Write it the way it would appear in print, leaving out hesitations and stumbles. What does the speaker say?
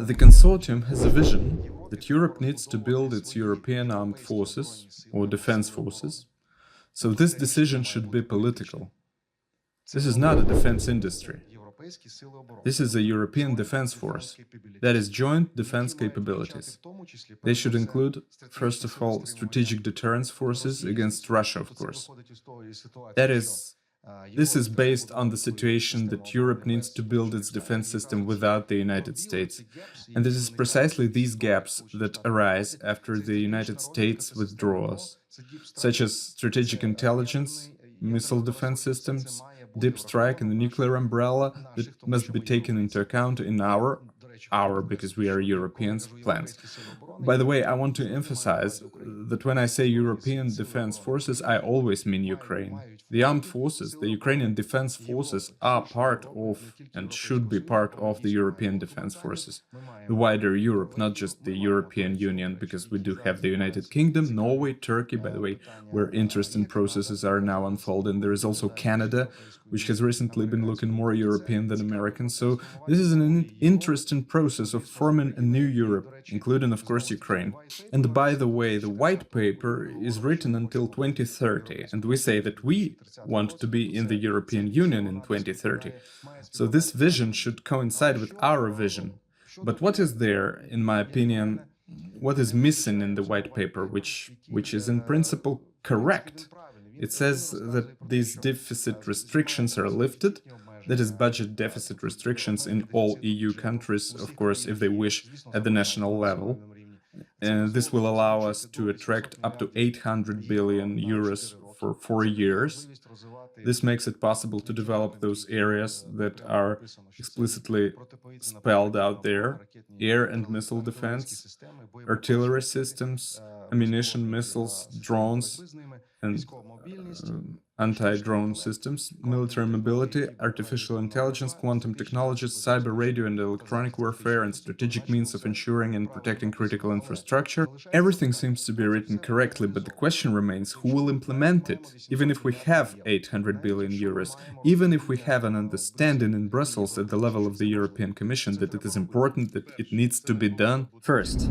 The consortium has a vision that Europe needs to build its European armed forces, or defense forces, so this decision should be political. This is not a defense industry. This is a European defense force, that is joint defense capabilities. They should include, first of all, strategic deterrence forces against Russia, of course. This is based on the situation that Europe needs to build its defense system without the United States. And it is precisely these gaps that arise after the United States withdraws, such as strategic intelligence, missile defense systems, deep strike and the nuclear umbrella that must be taken into account in our because we are Europeans, plans. By the way, I want to emphasize that when I say European defense forces, I always mean Ukraine. The armed forces, the Ukrainian defense forces, are part of and should be part of the European defense forces. The wider Europe, not just the European Union, because we do have the United Kingdom, Norway, Turkey, by the way, where interesting processes are now unfolding. There is also Canada, which has recently been looking more European than American. So this is an interesting process of forming a new Europe, including, of course, Ukraine. And by the way, the white paper is written until 2030, and we say that we want to be in the European Union in 2030. So this vision should coincide with our vision. But what is there, in my opinion, what is missing in the white paper, which is in principle correct? It says that these deficit restrictions are lifted, that is, budget deficit restrictions in all EU countries, of course, if they wish, at the national level. And this will allow us to attract up to 800 billion euros for 4 years. This makes it possible to develop those areas that are explicitly spelled out there: air and missile defense, artillery systems, ammunition missiles, drones, and anti-drone systems, military mobility, artificial intelligence, quantum technologies, cyber, radio and electronic warfare, and strategic means of ensuring and protecting critical infrastructure. Everything seems to be written correctly, but the question remains, who will implement it? Even if we have 800 billion euros, even if we have an understanding in Brussels at the level of the European Commission that it is important, that it needs to be done. First,